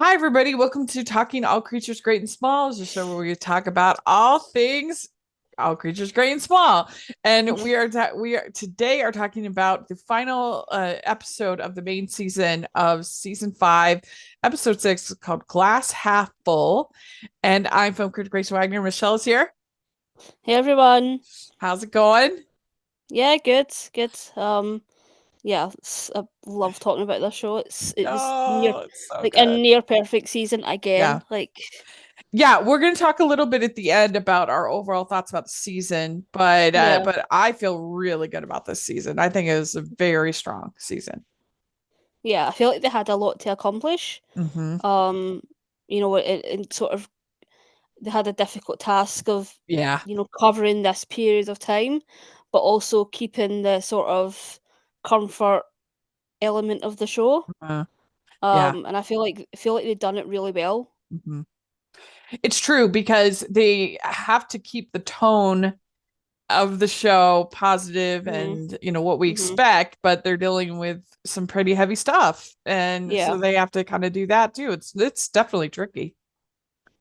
Hi, everybody. Welcome to Talking All Creatures Great and Small. It's a show where we talk about all things all creatures great and small. And we are today are talking about the final episode of the main season of season 5, episode 6, called Glass Half Full. And I'm film critic Grace Wagner. Michelle's here. Hey everyone. How's it going? Yeah, good, good. Yeah, I love talking about this show. It was near Oh, it's so like a good. near perfect season Yeah. again. Yeah, we're going to talk a little bit at the end about our overall thoughts about the season, but Yeah, but I feel really good about this season. I think it was a very strong season. yeah. I feel like they had a lot to accomplish. Hmm. Um, it sort of they had a difficult task of, Yeah. covering this period of time, but also keeping the sort of comfort element of the show. Uh, yeah. And I feel like they've done it really well. Hmm. It's true because they have to keep the tone of the show positive Mm-hmm. and what we Mm-hmm. expect, but they're dealing with some pretty heavy stuff. And Yeah. so they have to kind of do that too. It's definitely tricky.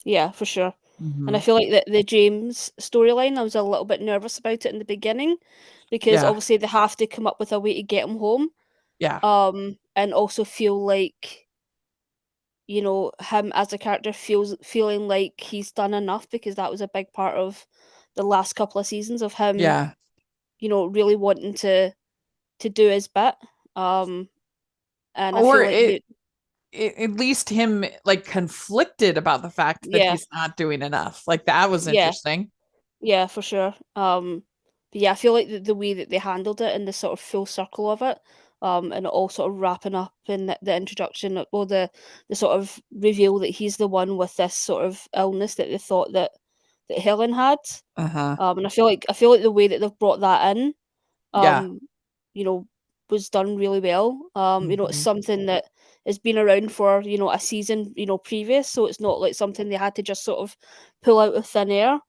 Yeah, for sure. And I Hmm. feel like the James storyline, I was a little bit nervous about it in the beginning because Yeah. obviously they have to come up with a way to get him home. Yeah. And also feel like, him as a character feeling like he's done enough because that was a big part of the last couple of seasons of him, Yeah. really wanting to do his bit. Um, and I Or feel like it at least him like conflicted about the fact that yeah, he's not doing enough. Like that was yeah, interesting. yeah, for sure. But yeah, I feel like the way that they handled it and the sort of full circle of it, and it all sort of wrapping up in the introduction or the sort of reveal that he's the one with this sort of illness that they thought that Helen had. Uh-huh. And I feel like the way that they've brought that in, Yeah. um, you know, was done really well. It's Hmm. something that has been around for, a season, previous, so it's not like something they had to just sort of pull out of thin air.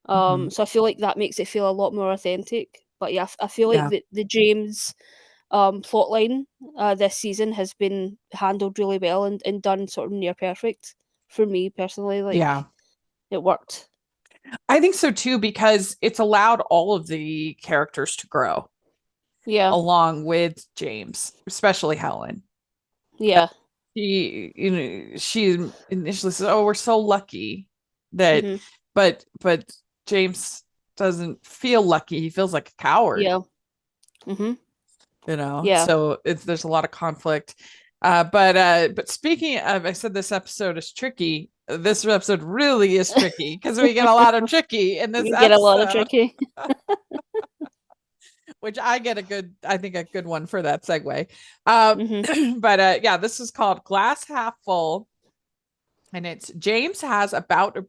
Hmm. So I feel like that makes it feel a lot more authentic. But yeah, I feel like Yeah. the James plotline this season has been handled really well and done sort of near perfect for me personally. Yeah. Like it worked. I think so too, because it's allowed all of the characters to grow Yeah, along with James, especially Helen. yeah, She initially says, "Oh, we're so lucky that," hmm, but James doesn't feel lucky. He feels like a coward. yeah, hmm, yeah. So there's a lot of conflict. But speaking of, I said this episode is tricky. This episode really is tricky because we get a lot of tricky in this You get a lot of episode, tricky. which I think a good one for that segue. Um, Hmm. but yeah, this is called Glass Half Full, and it's James has about a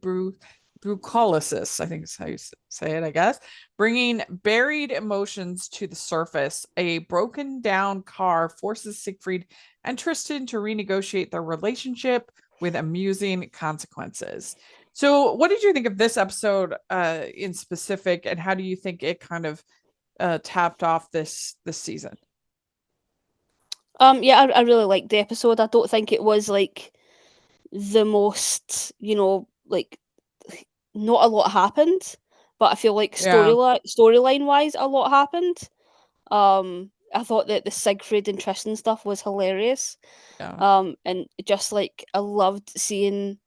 brucollisis, I think is how you say it, I guess, bringing buried emotions to the surface. A broken down car forces Siegfried and Tristan to renegotiate their relationship with amusing consequences. So, what did you think of this episode in specific, and how do you think it kind of tapped off this season? Yeah, I really liked the episode. I don't think it was like the most, like not a lot happened, but I feel like Yeah, storyline wise, a lot happened. I thought that the Siegfried and Tristan stuff was hilarious. yeah, And just like I loved seeing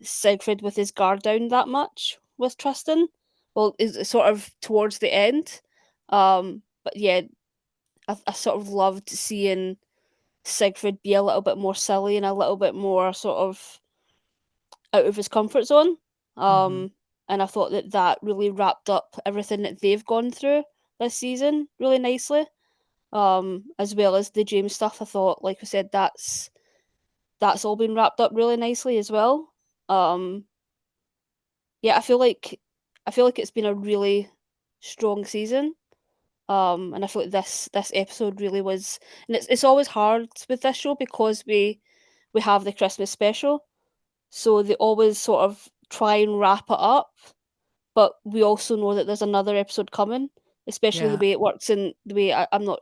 Siegfried with his guard down that much with Tristan. Well, it's sort of towards the end. But yeah, I sort of loved seeing Siegfried be a little bit more silly and a little bit more sort of out of his comfort zone. hmm, Um, and I thought that that really wrapped up everything that they've gone through this season really nicely. As well as the James stuff, I thought, like I said, that's all been wrapped up really nicely as well. Um, yeah, I feel like it's been a really strong season. And I feel like this episode really was, and it's always hard with this show because we have the Christmas special, so they always sort of try and wrap it up, but we also know that there's another episode coming, especially the yeah, way it works and the way I'm not.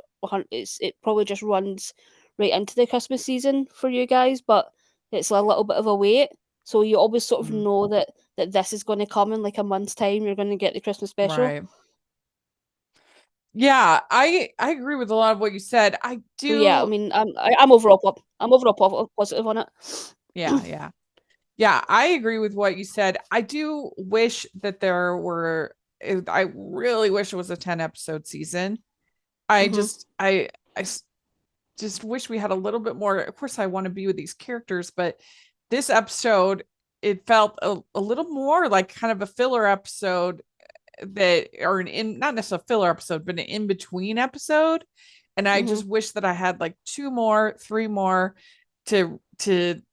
It probably just runs right into the Christmas season for you guys, but it's a little bit of a wait. So you always sort of Mm, know that this is going to come in like a month's time. You're going to get the Christmas special. right. Yeah, I agree with a lot of what you said. I So yeah, I do. mean, I'm overall positive on it. Yeah, yeah. Yeah, I agree with what you said. I do wish that there were I really wish it was a 10 episode season. I hmm just I just wish we had a little bit more. Of course, I want to be with these characters, but this episode, it felt a little more like kind of a filler episode that, or an in, not necessarily a filler episode, but an in between episode. And I hmm just wish that I had like two more, three more to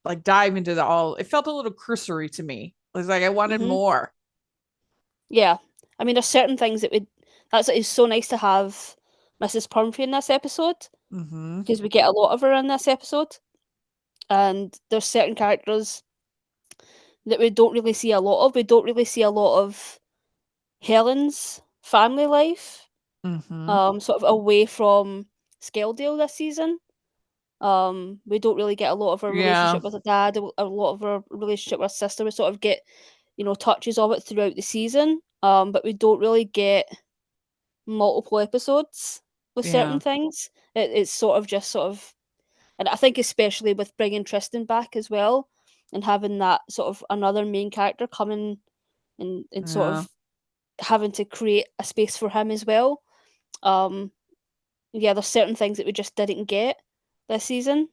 like dive into the all. It felt a little cursory to me. It was like I wanted hmm more. Yeah, I mean, there's certain things that would that's it's so nice to have Mrs. Pumphrey in this episode Hmm. because we get a lot of her in this episode, and there's certain characters that we don't really see a lot of. We don't really see a lot of Helen's family life, Hmm. sort of away from Skeldale this season. We don't really get a lot of her Yeah. relationship with her dad, a lot of her relationship with her sister. We sort of get, touches of it throughout the season, but we don't really get multiple episodes with certain Yeah. things. It's sort of, and I think especially with bringing Tristan back as well, and having that sort of another main character coming and sort Yeah. of having to create a space for him as well. Um, yeah, there's certain things that we just didn't get this season.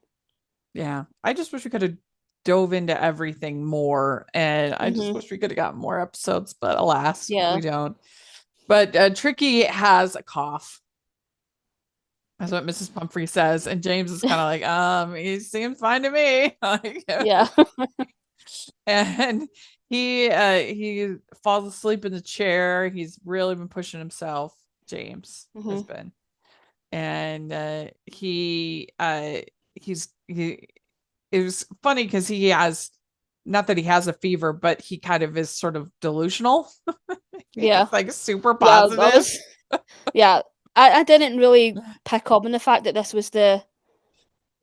Yeah. I just wish we could have dove into everything more. And I just hmm wish we could have gotten more episodes, but alas, we Yeah, don't. But Tricky has a cough. That's what Mrs. Pumphrey says. And James is kind of like, he seems fine to me. Like, yeah. and he falls asleep in the chair. He's really been pushing himself. James has hmm been. And he it was funny because he has, not that he has a fever, but he kind of is sort of delusional. Yeah, He's like super yeah. I positive. was, yeah. I didn't really pick up on the fact that this was the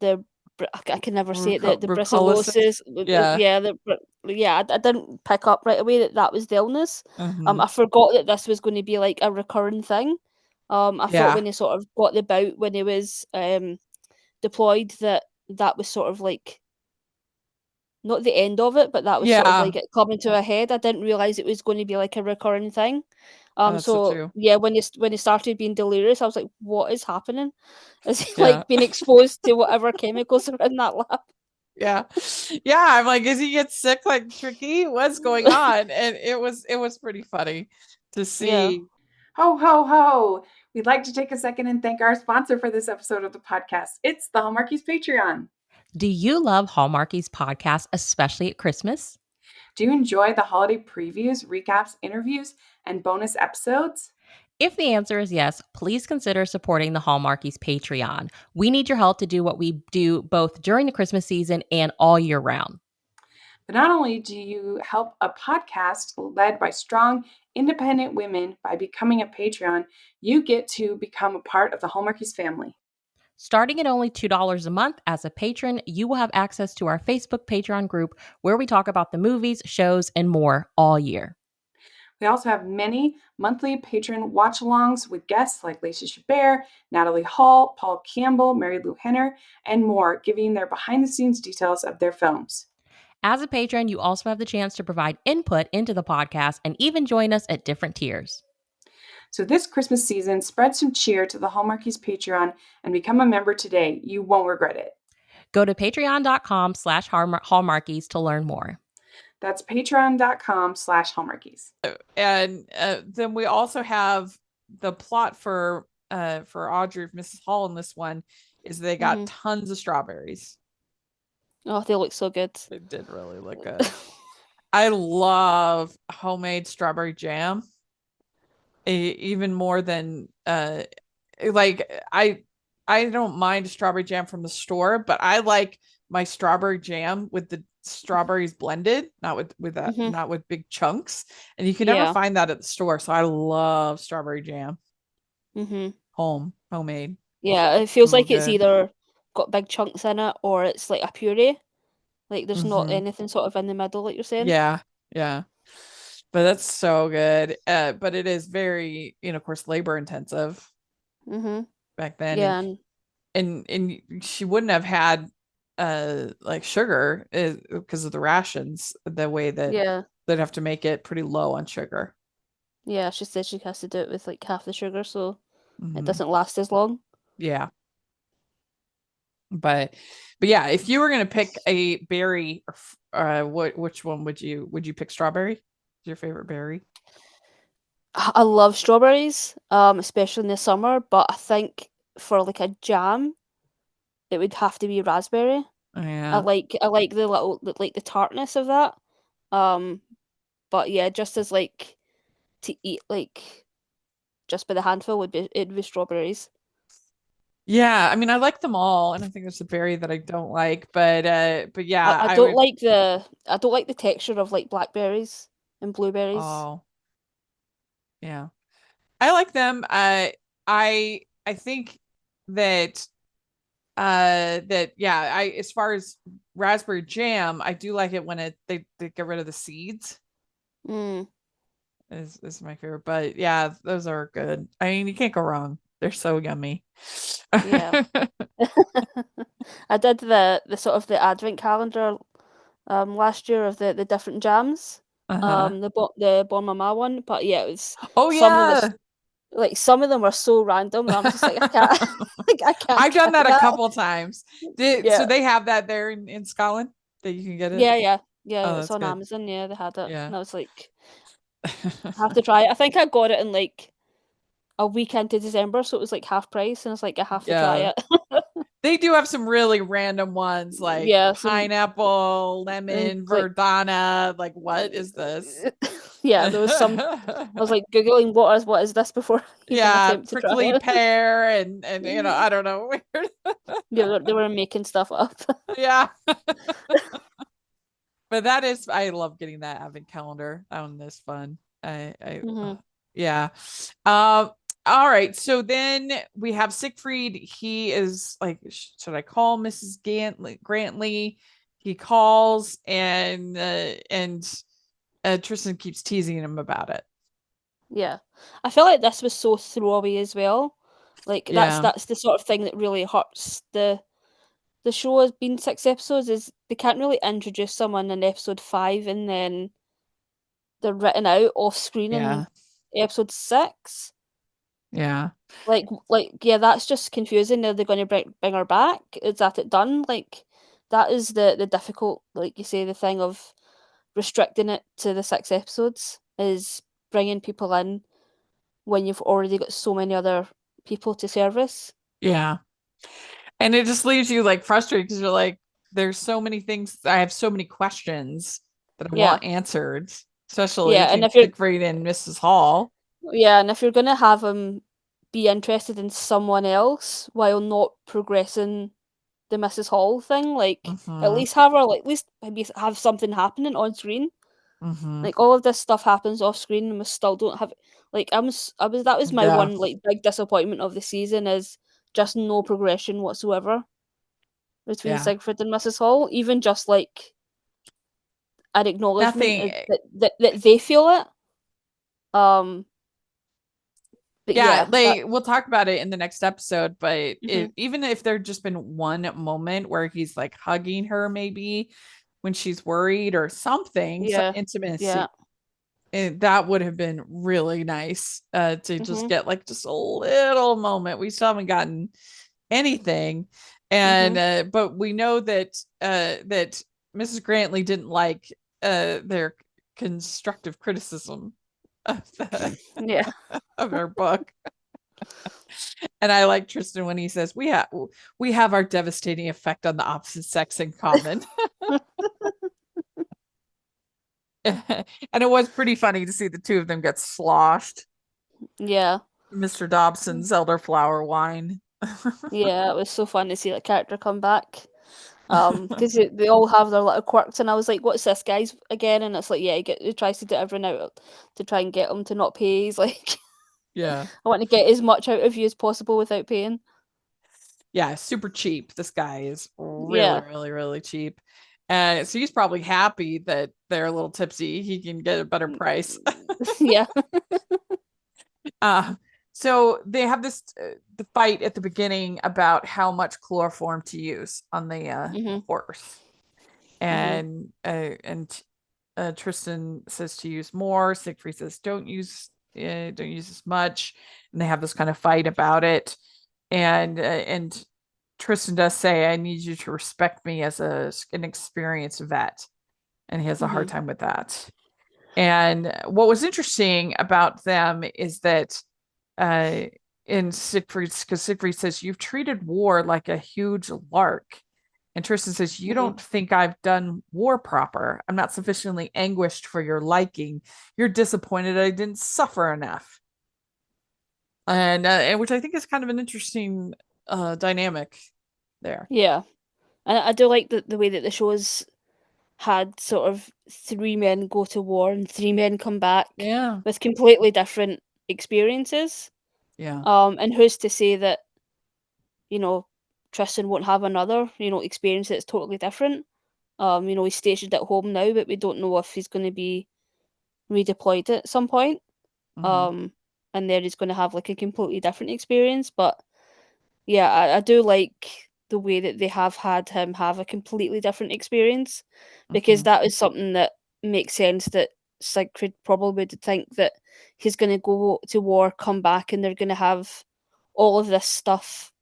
I can never say it, the Brucellosis. brucellosis. Yeah. Yeah, yeah. I didn't pick up right away that that was the illness. Hmm. I forgot that this was going to be like a recurring thing. I thought Yeah. when he sort of got the bout when he was deployed that that was sort of like not the end of it, but that was sort of Yeah. like it coming to a head. I didn't realize it was going to be like a recurring thing. That's so So true. yeah, when he started being delirious, I was like, "What is happening? Is he Yeah. like being exposed to whatever chemicals are in that lab?" Yeah. Yeah. I'm like, is he get sick like Tricky? What's going on? And it was pretty funny to Yeah. see. Ho, ho, ho. We'd like to take a second and thank our sponsor for this episode of the podcast. It's the Hallmarkies Patreon. Do you love Hallmarkies podcast, especially at Christmas? Do you enjoy the holiday previews, recaps, interviews, and bonus episodes? If the answer is yes, please consider supporting the Hallmarkies Patreon. We need your help to do what we do both during the Christmas season and all year round. But not only do you help a podcast led by strong, independent women by becoming a Patreon, you get to become a part of the Hallmarkies family. Starting at only $2 a month as a patron, you will have access to our Facebook Patreon group where we talk about the movies, shows, and more all year. We also have many monthly patron watch-alongs with guests like Lacey Chabert, Natalie Hall, Paul Campbell, Mary Lou Henner, and more, giving their behind-the-scenes details of their films. As a patron, you also have the chance to provide input into the podcast and even join us at different tiers. So this Christmas season, spread some cheer to the Hallmarkies Patreon and become a member today. You won't regret it. Go to patreon.com/hallmarkies to learn more. That's patreon.com/Hallmarkies. And then we also have the plot for Audrey of Mrs. Hall in this one is they got tons of strawberries. Oh, they look so good. They did really look good. I love homemade strawberry jam. Even more than like I don't mind strawberry jam from the store, but I like my strawberry jam with the strawberries blended, not with that, not with big chunks. And you can never Yeah. find that at the store. So I love strawberry jam. Homemade. Yeah, it feels So like it's good. either got big chunks in it or it's like a puree. Like there's not Mhm. anything sort of in the middle, like you're saying. Yeah, yeah. But that's so good. But it is very, of course, labor intensive Mm-hmm. back then, Yeah, and she wouldn't have had like sugar because of the rations, the way that yeah, they'd have to make it pretty low on sugar. yeah. She said she has to do it with like half the sugar, so it Mhm. doesn't last as long. Yeah. But yeah, if you were gonna pick a berry, which one would you pick? Strawberry? Is your favorite berry? I love strawberries, especially in the summer. But I think for like a jam, it would have to be raspberry. Yeah. I like the like the tartness of that. Um, but yeah, just as like to eat like just by the handful it'd be strawberries. Yeah, I mean, I like them all, and I think there's a berry that I don't like, but yeah, I I don't would. like I don't like the texture of like blackberries and blueberries. Oh, yeah, I like them. I think that yeah, I as far as raspberry jam, I do like it when they get rid of the seeds. Mm, Is my favorite, but yeah, those are good. I mean, you can't go wrong. They're so yummy. yeah. I did the sort of the advent calendar last year of the different jams. Uh-huh. The Bon Mama one, but yeah, it was Oh some of this yeah. like some of them were so random that I'm just like I can't like I can't I've done try that a that. couple times. So Yeah. they have that there in Scotland that you can get it. Yeah, yeah. Yeah, Oh, it's that's on good. Amazon, yeah, they had it. Yeah. And I was like, I have to try it. I think I got it in like a week into December, so it was like half price, and I was like, I have to try Yeah. it. They do have some really random ones like Yeah, some pineapple, and lemon, like verdana. Like, what is this? yeah, there was some I was like Googling what is this before I even Yeah, attempt to try prickly it. pear and I don't know. Weird. Yeah, they were making stuff up. Yeah. But that is, I love getting that advent calendar. That one is fun. Hmm. Yeah. Um, all right. So then we have Siegfried. He is like, should I call Mrs. Grantley? He calls and Tristan keeps teasing him about it. Yeah. I feel like this was so throwaway as well. Like Yeah. that's the sort of thing that really hurts the show has been 6 episodes is they can't really introduce someone in episode 5 and then they're written out off screen in Yeah. episode 6. Yeah. Like yeah, that's just confusing. Are they going to bring her back? Is that it done? Like that is the difficult, like you say, the thing of restricting it to the 6 episodes is bringing people in when you've already got so many other people to service. Yeah. And it just leaves you like frustrated because you're like, there's so many things. I have so many questions that I Yeah, want answered, especially yeah, between Siegfried and Mrs. Hall. and if you're gonna have him be interested in someone else while not progressing the Mrs. Hall thing, like at Mm-hmm. least have her like at least maybe have something happening on screen. Mm-hmm. Like all of this stuff happens off screen and we still don't have like I was that was my Yeah. one like big disappointment of the season is just no progression whatsoever between Yeah. Siegfried and Mrs. Hall. Even just like an acknowledgement Nothing. that they feel it. Um, but Yeah, yeah, that. we'll talk about it in the next episode, but Mhm. even if there just been one moment where he's like hugging her, maybe when she's worried or something, some Yeah, yeah. intimacy, that would have been really nice to just Mhm. get like just a little moment. We still haven't gotten anything, and Mhm. but we know that Mrs. Grantley didn't like their constructive criticism of Yeah. of her book. And I like Tristan when he says we have our devastating effect on the opposite sex in common. And it was pretty funny to see the two of them get sloshed. Yeah. Mr. Dobson's elderflower wine. Yeah, it was so fun to see that character come back. Because they all have their little quirks, and I was like, "What's this guy's again?" And it's like, yeah, he tries to do everything out to try and get him to not pay. He's like, Yeah. "I want to get as much out of you as possible without paying." Yeah, super cheap. This guy is really, Yeah. really, really cheap. And so he's probably happy that they're a little tipsy. He can get a better price. Yeah. Uh, so they have this the fight at the beginning about how much chloroform to use on the horse, and Tristan says to use more. Siegfried says don't use as much, and they have this kind of fight about it. And Tristan does say, "I need you to respect me as an experienced vet," and he has a hard time with that. And what was interesting about them is that in Siegfried's, because Siegfried says, "You've treated war like a huge lark." And Tristan says, "You don't think I've done war proper. I'm not sufficiently anguished for your liking. You're disappointed I didn't suffer enough." And which I think is kind of an interesting dynamic there. Yeah. And I do like the way that the show's had sort of 3 men go to war and 3 men come back Yeah. with completely different experiences. Yeah. And who's to say that, Tristan won't have another, experience that's totally different. He's stationed at home now, but we don't know if he's going to be redeployed at some point. And then he's going to have like a completely different experience. But yeah, I do like the way that they have had him have a completely different experience, because that is something that makes sense, that Siegfried probably would think that he's going to go to war, come back, and they're going to have all of this stuff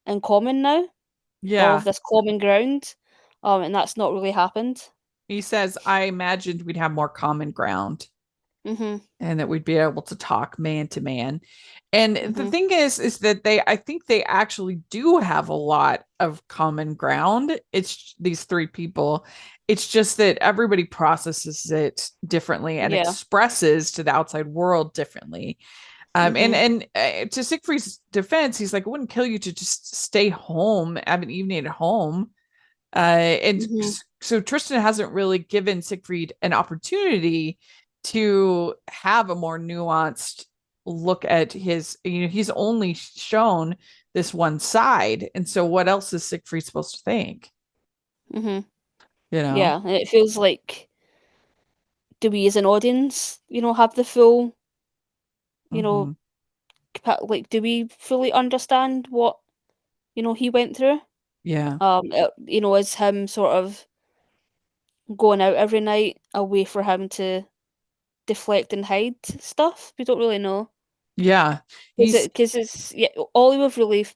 in common now, all Yeah. of this common ground, and that's not really happened. He says, "I imagined we'd have more common ground Mm-hmm. and that we'd be able to talk man to man." And the Mhm. thing is that I think they actually do have a lot of common ground. It's these 3 people. It's just that everybody processes it differently and Yeah. expresses to the outside world differently. And to Siegfried's defense, he's like, "It wouldn't kill you to just stay home, have an evening at home." And so Tristan hasn't really given Siegfried an opportunity to have a more nuanced look at his, he's only shown this one side. And so what else is Siegfried supposed to think? Mm-hmm. You know? Yeah, and it feels like, do we as an audience, have the full, Mhm. like, do we fully understand what, he went through? Yeah. Is him sort of going out every night a way for him to deflect and hide stuff? We don't really know. Yeah. Because it's, yeah, all we've really,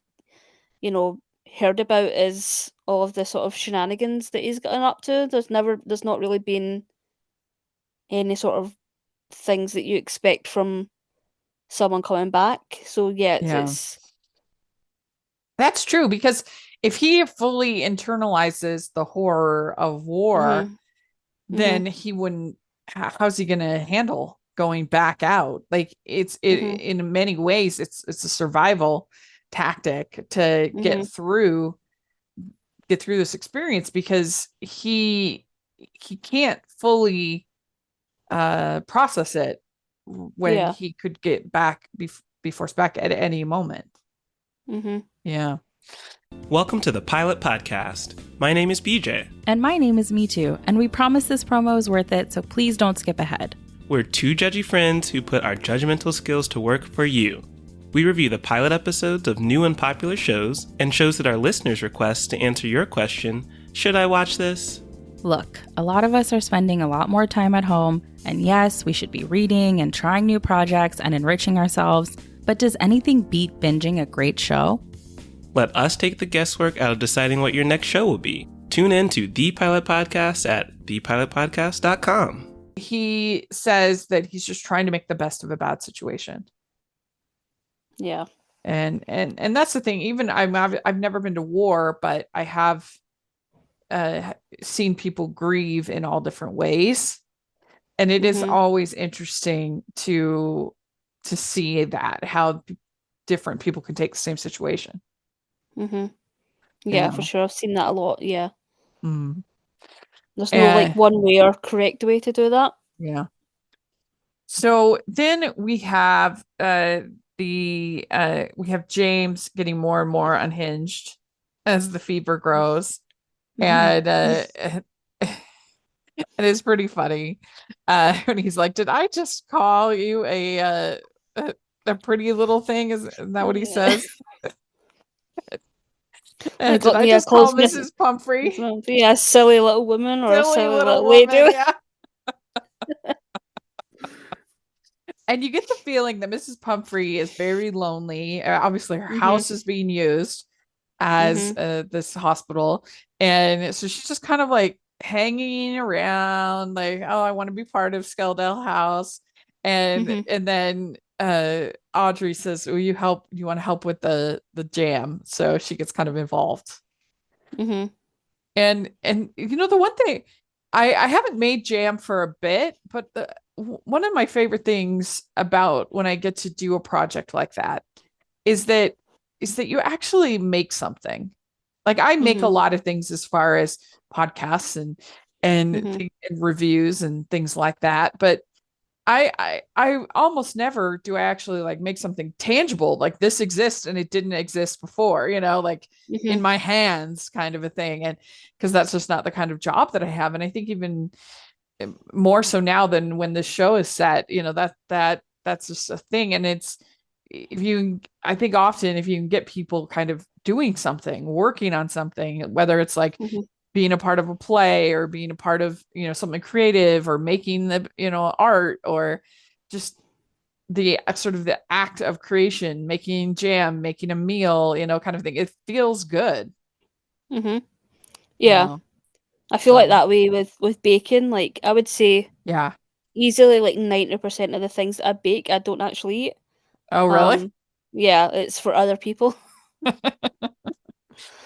heard about is all of the sort of shenanigans that he's gotten up to. There's not really been any sort of things that you expect from someone coming back. So yeah, Yeah. it's That's true, because if he fully internalizes the horror of war, then he wouldn't, how's he going to handle going back out? Like in many ways, it's a survival tactic to get through this experience, because he can't fully process it when yeah. he could get back, be forced back at any moment. Yeah. Welcome to the Pilot Podcast. My name is BJ. And my name is Me Too, and we promise this promo is worth it, so please don't skip ahead. We're 2 judgy friends who put our judgmental skills to work for you. We review the pilot episodes of new and popular shows, and shows that our listeners request to answer your question, should I watch this? Look, a lot of us are spending a lot more time at home, and yes, we should be reading and trying new projects and enriching ourselves, but does anything beat binging a great show? Let us take the guesswork out of deciding what your next show will be. Tune in to The Pilot Podcast at thepilotpodcast.com. He says that he's just trying to make the best of a bad situation. Yeah. And that's the thing. Even I've never been to war, but I have seen people grieve in all different ways. And it is always interesting to see that, how different people can take the same situation. Yeah, for sure. I've seen that a lot. Yeah. There's no like one way or correct way to do that. Yeah. So then we have we have James getting more and more unhinged as the fever grows. And And it's pretty funny. When he's like, "Did I just call you a pretty little thing?" Isn't that what he says? I Did got I me a just call calls Miss Mrs. Pumphrey yeah, silly little woman or a silly silly little little woman? lady. Yeah. And you get the feeling that Mrs. Pumphrey is very lonely. Obviously, her Mhm. house is being used as Mhm. this hospital, and so she's just kind of like hanging around, like, "Oh, I want to be part of Skeldale House," Mhm. and then Audrey says, "Will you help? You want to help with the jam?" So she gets kind of involved. Mhm. And you know the one thing I haven't made jam for a bit, but one of my favorite things about when I get to do a project like that is that you actually make something. Like I make a Mhm. lot of things as far as podcasts Mhm. and reviews and things like that, but I almost never do I actually like make something tangible like this exists and it didn't exist before, like in Mhm. my hands kind of a thing. And because that's just not the kind of job that I have. And I think even more so now than when this show is set, that's just a thing. And it's if you I think often if you can get people kind of doing something, working on something, whether it's like Mhm. being a part of a play or being a part of something creative or making the art or just the sort of the act of creation, making jam, making a meal, kind of thing, it feels good. Mhm. Yeah. uh, I feel like so that way with baking. Like I would say yeah. easily like 90% of the things that I bake I don't actually eat. Oh, really? Um yeah, it's for other people.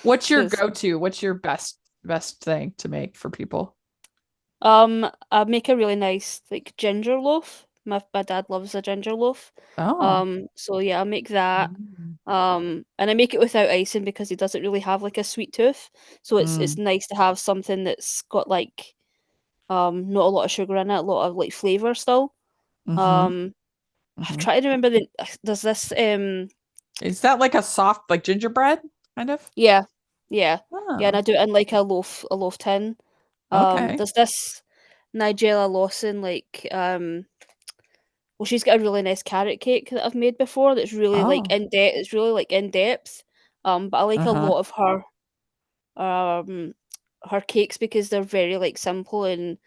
What's your 'Cause go-to? What's your best thing to make for people? I make a really nice like ginger loaf. My dad loves a ginger loaf. Oh. So yeah, I make that. Mm. And I make it without icing because he doesn't really have like a sweet tooth. So it's Mm. nice to have something that's got like not a lot of sugar in it, a lot of like flavor still. Mm-hmm. Um I'm Mm-hmm. trying to remember there's this Is that like a soft like gingerbread kind of? yeah, yeah. Yeah, and Oh, I do it in like a loaf tin. okay. There's this Nigella Lawson well, she's got a really nice carrot cake that I've made before that's really like Oh. in depth. It's really like in depth. But I like a Uh-huh. lot of um her cakes because they're very like simple and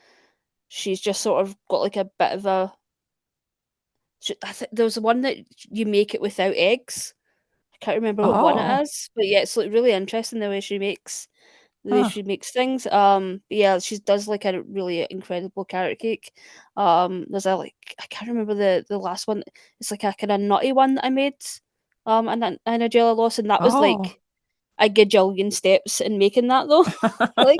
she's just sort of got like a bit of a. There's one that you make it without eggs. I can't remember what one Oh. it is, but yeah, it's like really interesting the way Huh. she makes things. But yeah, she does like a really incredible carrot cake. There's a like I can't remember the last one. It's like a kind of nutty one that I made. And a Jello loss, and that was Oh. like a gajillion steps in making that though. Like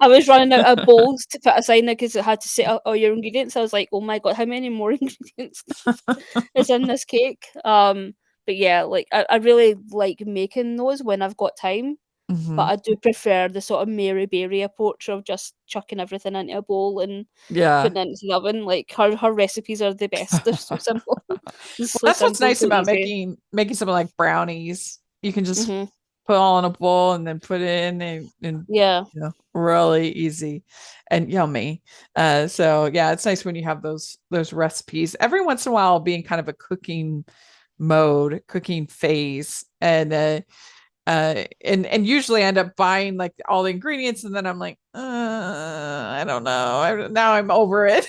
I was running out of bowls to put aside now because it had to set up all your ingredients. I was like, oh my god, how many more ingredients is in this cake? But yeah, like I really like making those when I've got time. But Hmm. I do prefer the sort of Mary Berry approach of just chucking everything into a bowl and Yeah. putting it into the oven. Like her recipes are the best. They're so simple. It's Well, so that's what's simple, nice so about easy. making something like brownies. You can just Mhm. put all in a bowl and then put it in and Yeah. really easy and yummy. So yeah, it's nice when you have those recipes. Every once in a while, I'll be in kind of a cooking phase, and usually end up buying like all the ingredients, and then I'm like, I don't know. Now I'm over it.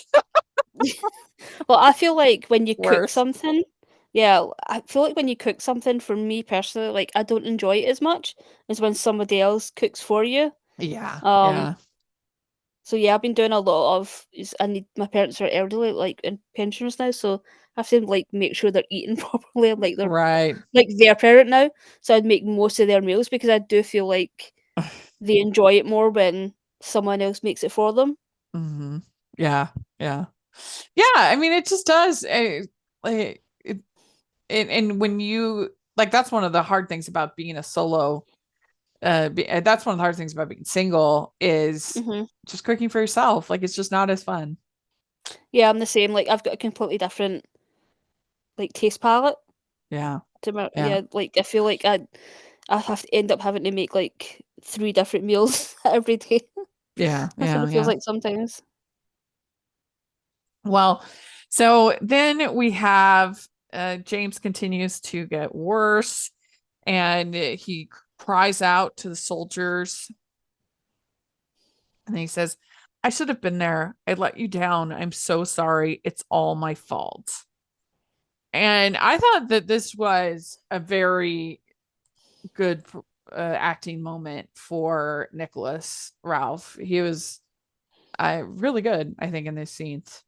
Well, I feel like when you cook Worse. something, yeah, I feel like when you cook something, for me personally, like I don't enjoy it as much as when somebody else cooks for you. Yeah. Um, Yeah. so yeah, I've been doing a lot of. I need my parents are elderly, like and pensioners now, so I have to like make sure they're eating properly and Right. like their parent now. So I'd make most of their meals because I do feel like they enjoy it more when someone else makes it for them. Hmm. Yeah. Yeah. Yeah. I mean, it just does. And when you like, that's one of the hard things about being a solo. That's one of the hard things about being single is Hmm. just cooking for yourself. Like, it's just not as fun. Yeah, I'm the same. Like I've got a completely different like taste palette Yeah. to my Yeah. yeah. Like I feel like I have to end up having to make like 3 different meals every day. Yeah, That's what yeah, it feels yeah. like sometimes. Well, so then we have James continues to get worse, and he cries out to the soldiers, and he says, "I should have been there. I let you down. I'm so sorry. It's all my fault." And I thought that this was a very good acting moment for Nicholas Ralph. He was really good, I think, in these scenes.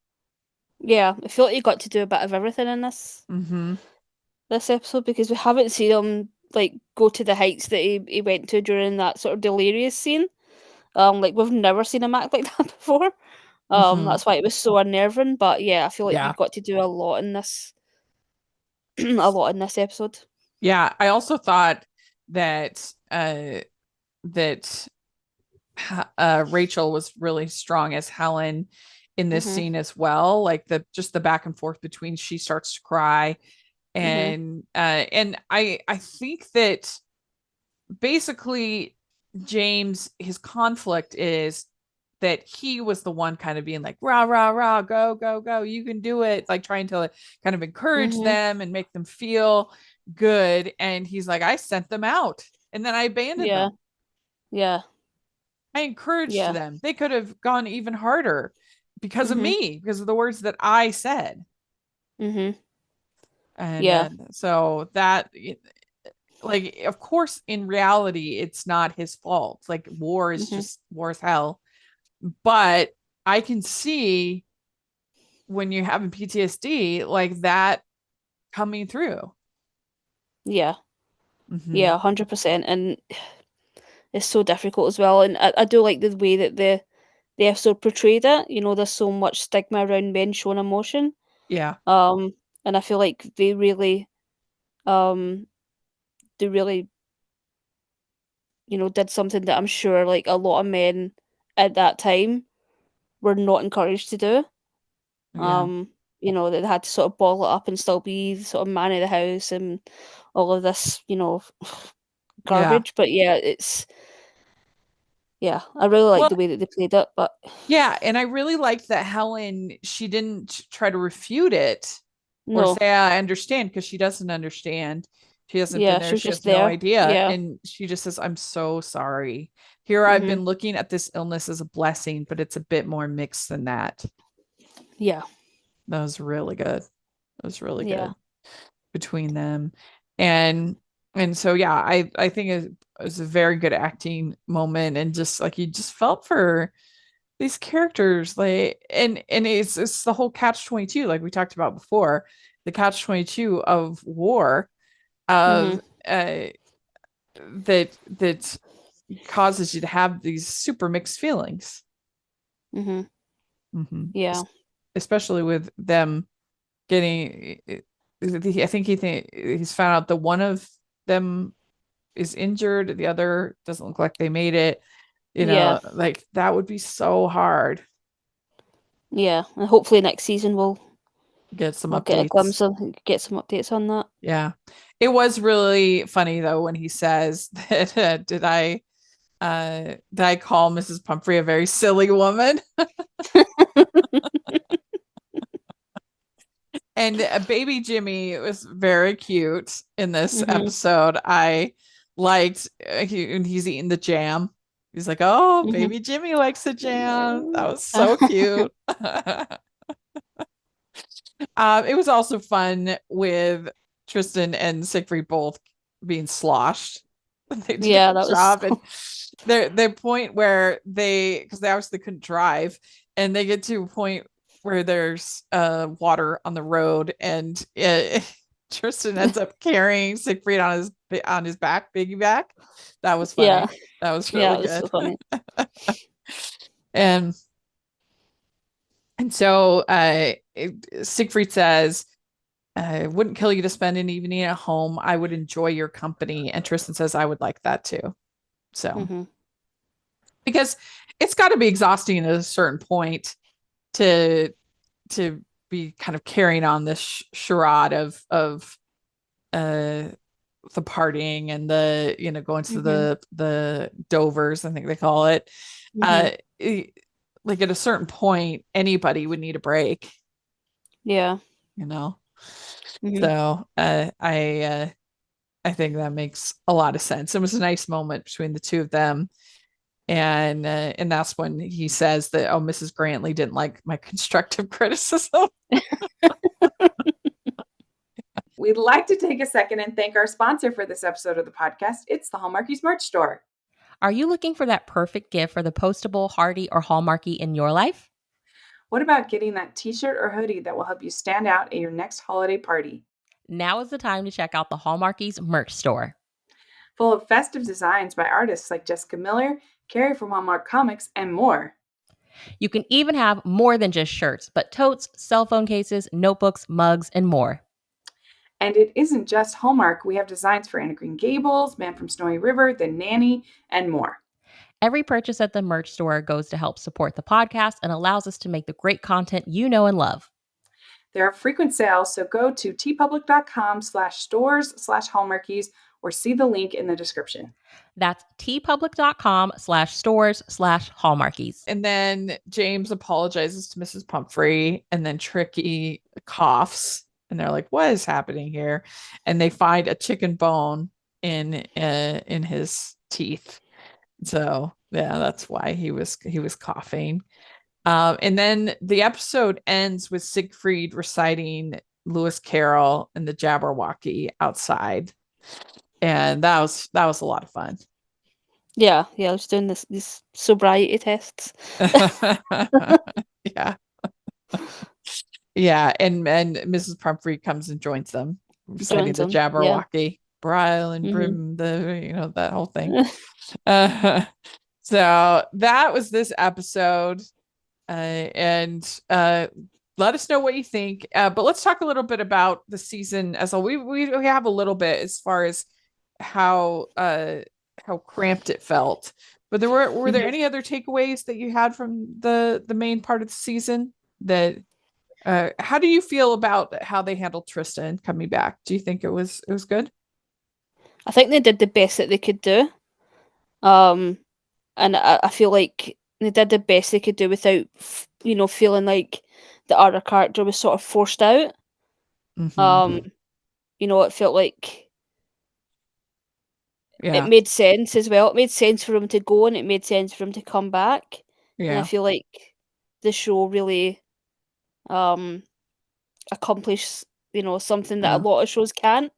Yeah, I feel like you got to do a bit of everything in Mm-hmm. this episode because we haven't seen him like go to the heights that he went to during that sort of delirious scene. Like we've never seen him act like that before. Mm-hmm. That's why it was so unnerving. But yeah, I feel like Yeah. you got to do a lot in this, a lot in this episode. Yeah. I also thought that that Rachel was really strong as Helen in this Mhm. scene as well. Like the back and forth between she starts to cry Mhm. and I think that basically James, his conflict is that he was the one kind of being like rah rah rah, go go go, you can do it, like trying to like, kind of encourage Mhm. them and make them feel good, and he's like, I sent them out and then I abandoned Yeah. them. Yeah. I encouraged Yeah. them. They could have gone even harder because of Mhm. me, because of the words that I said. Mhm. And Yeah. so that, like, of course, in reality, it's not his fault. Like, war is Mhm. just war is hell. But I can see when you're having PTSD, like that coming through. Yeah. Mm-hmm. Yeah. 100%. And it's so difficult as well. And I do like the way that the episode portrayed it. You know, there's so much stigma around men showing emotion. Yeah. Um, and I feel like um, they really, you know, did something that I'm sure like a lot of men at that time were not encouraged to do. Yeah. Um, you know, that they had to sort of bottle it up and still be the sort of man of the house and all of this, you know, Yeah. garbage. But yeah, yeah, I really like Well, the way that they played it. But yeah. And I really liked that Helen, she didn't try to refute it or no, say, I understand, because she doesn't understand. She hasn't been yeah, there. she was She just has no there. idea. Yeah. And she just says, I'm so sorry. Here I've Mhm. been looking at this illness as a blessing, but it's a bit more mixed than that. Yeah. That was really good. That was really Yeah. good between them. And so yeah, I think it was a very good acting moment, and just like you just felt for these characters, like, and it's the whole catch 22, like we talked about before, the catch 22 of war, of Mhm. that causes you to have these super mixed feelings. Mhm. Mhm. Yeah. Especially with them getting, I think he's found out that one of them is injured, the other doesn't look like they made it. Yeah. Like that would be so hard. Yeah. And hopefully next season Get some we'll get a updates. glimpse of get some updates on that. Yeah. It was really funny though when he says that did I call Mrs. Pumphrey a very silly woman? And baby Jimmy was very cute in this Mhm. episode. I liked when he's eating the jam. He's like, "Oh, Mhm. baby Jimmy likes the jam." That was so cute. It was also fun with Tristan and Siegfried both being sloshed. They did a Yeah, good that was job, and their point where because they obviously couldn't drive, and they get to a point where there's water on the road, and Tristan ends up carrying Siegfried on his back, piggyback. That was yeah. funny. That was Yeah, really it was good. so funny. And so Siegfried says, I wouldn't kill you to spend an evening at home. I would enjoy your company. And Tristan says, I would like that too. So, Mhm. because it's got to be exhausting at a certain point to be kind of carrying on this charade of uh the partying and the going to Mhm. the Dovers, I think they call it. uh like at a certain point anybody would need a break, Yeah. you know. Mhm. So I think that makes a lot of sense. It was a nice moment between the two of them. And that's when he says that, oh, Mrs. Grantley didn't like my constructive criticism. We'd like to take a second and thank our sponsor for this episode of the podcast. It's the Hallmarkies merch store. Are you looking for that perfect gift for the postable, Hardy, or Hallmarky in your life? What about getting that t-shirt or hoodie that will help you stand out at your next holiday party? Now is the time to check out the Hallmarkies merch store. Full of festive designs by artists like Jessica Miller, Carrie from Hallmark Comics, and more. You can even have more than just shirts, but totes, cell phone cases, notebooks, mugs, and more. And it isn't just Hallmark. We have designs for Anna Green Gables, Man from Snowy River, The Nanny, and more. Every purchase at the merch store goes to help support the podcast and allows us to make the great content you know and love. There are frequent sales, so go to tpublic.com/stores/hallmarkies or see the link in the description. That's tpublic.com/stores/hallmarkies. And then James apologizes to Mrs. Pumphrey, and then Tricky coughs, and they're like, what is happening here? And they find a chicken bone in his teeth. So yeah, that's why he was coughing. And then the episode ends with Siegfried reciting Lewis Carroll and the Jabberwocky outside, and that was a lot of fun. Yeah, I was doing these sobriety tests. Yeah. Yeah, and Mrs. Pumphrey comes and joins them, reciting the Jabberwocky, Brile and Brim, that whole thing. So that was this episode, and let us know what you think. But let's talk a little bit about the season as well. We have a little bit as far as how cramped it felt. But were there any other takeaways that you had from the main part of the season? That how do you feel about how they handled Tristan coming back? Do you think it was good? I think they did the best that they could do. And I feel like they did the best they could do without, feeling like the other character was sort of forced out. Mm-hmm. It felt like Yeah. it made sense as well. It made sense for him to go, and it made sense for him to come back. And I Yeah. feel like the show really accomplished, something that a lot of shows can't.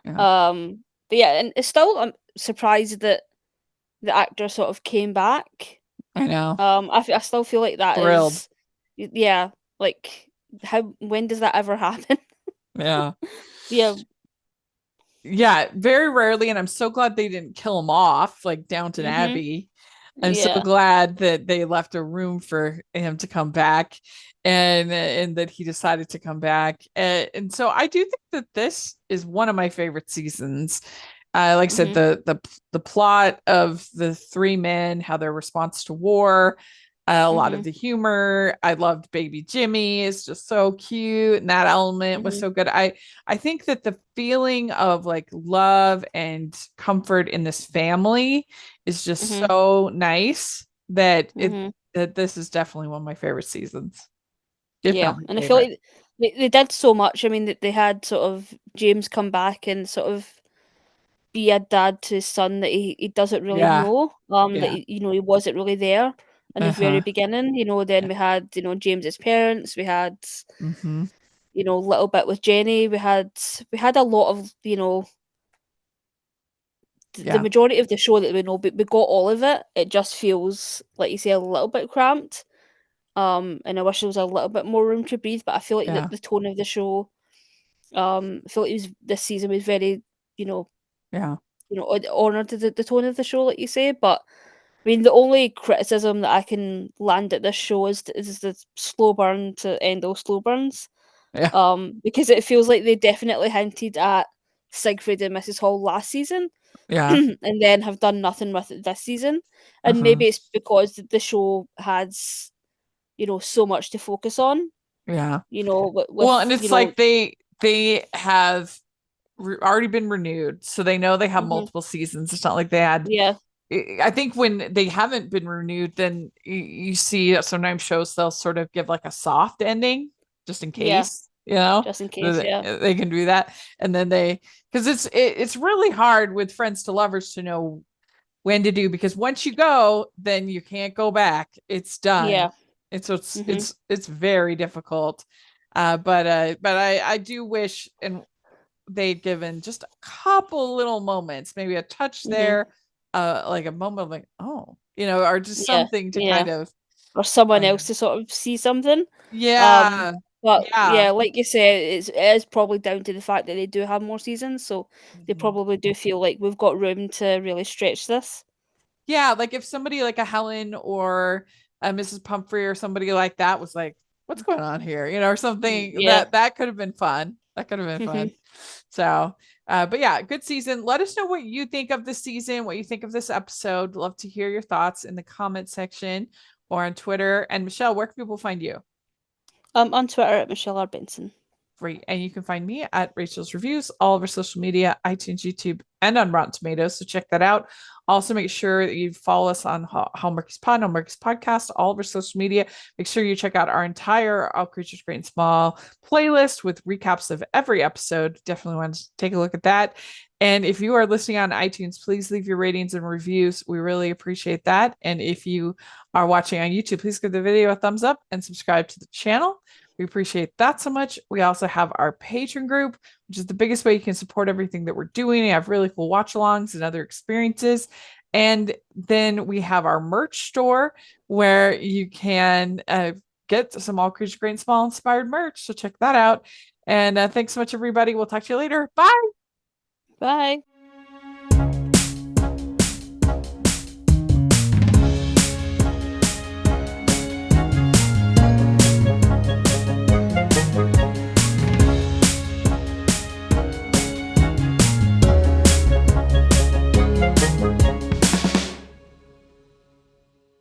Yeah. But yeah, and it's still, I'm surprised that the actor sort of came back. I know. I still feel like that Thrilled. is, yeah, like when does that ever happen? Yeah. Yeah. Yeah, very rarely, and I'm so glad they didn't kill him off like Downton Abbey. I'm so glad that they left a room for him to come back, and that he decided to come back. And so I do think that this is one of my favorite seasons. Like I said, the plot of the three men, how their response to war, a lot of the humor. I loved baby Jimmy. It's just so cute, and that element was so good. I think that the feeling of like love and comfort in this family is just so nice that that this is definitely one of my favorite seasons. And I feel like they did so much. I mean, that they had sort of James come back and sort of be a dad to his son that he doesn't really know. That he wasn't really there in the very beginning. Then we had James's parents. We had little bit with Jenny. We had a lot of the majority of the show that we know, but we got all of it. It just feels like you say a little bit cramped. And I wish there was a little bit more room to breathe. But I feel like the tone of the show, I feel like this season was very honored to the tone of the show, like you say. But I mean, the only criticism that I can land at this show is the slow burn to end all slow burns. Because it feels like they definitely hinted at Siegfried and Mrs. Hall last season, and then have done nothing with it this season. And maybe it's because the show has, so much to focus on. Yeah. Well, and it's like they have already been renewed, so they know they have multiple seasons. It's not like they had I think when they haven't been renewed, then you see that sometimes shows they'll sort of give like a soft ending just in Yeah. case, you know, Just in case, yeah. they can do that. And then because it's really hard with Friends to Lovers to know when to do, because once you go, then you can't go back. It's done. Yeah. And so Mhm. it's very difficult. But I do wish and they'd given just a couple little moments, maybe a touch Mhm. there, like a moment of like, oh, or just Yeah. something to Yeah. kind of Or someone uh, else to sort of see something. yeah. But Yeah. yeah, like you said, it is probably down to the fact that they do have more seasons, so they Mhm. probably do feel like we've got room to really stretch this. Yeah, like if somebody like a Helen or a Mrs. Pumphrey or somebody like that was like, what's going on here? Or something Yeah. that could have been fun. That could have been fun. So, but yeah, good season. Let us know what you think of this season, what you think of this episode. Love to hear your thoughts in the comment section or on Twitter. And Michelle, where can people find you? On Twitter at Michelle R. Benson. Great. And you can find me at Rachel's Reviews, all over social media, iTunes, YouTube, and on Rotten Tomatoes. So check that out. Also, make sure that you follow us on Hallmarkies Pod, Hallmarkies Podcast, all over social media. Make sure you check out our entire All Creatures Great and Small playlist with recaps of every episode. Definitely want to take a look at that. And if you are listening on iTunes, please leave your ratings and reviews. We really appreciate that. And if you are watching on YouTube, please give the video a thumbs up and subscribe to the channel. We appreciate that so much. We also have our Patreon group, which is the biggest way you can support everything that we're doing. We have really cool watch alongs and other experiences. And then we have our merch store where you can get some All Creatures Great and Small inspired merch. So check that out. And thanks so much, everybody. We'll talk to you later. Bye. Bye.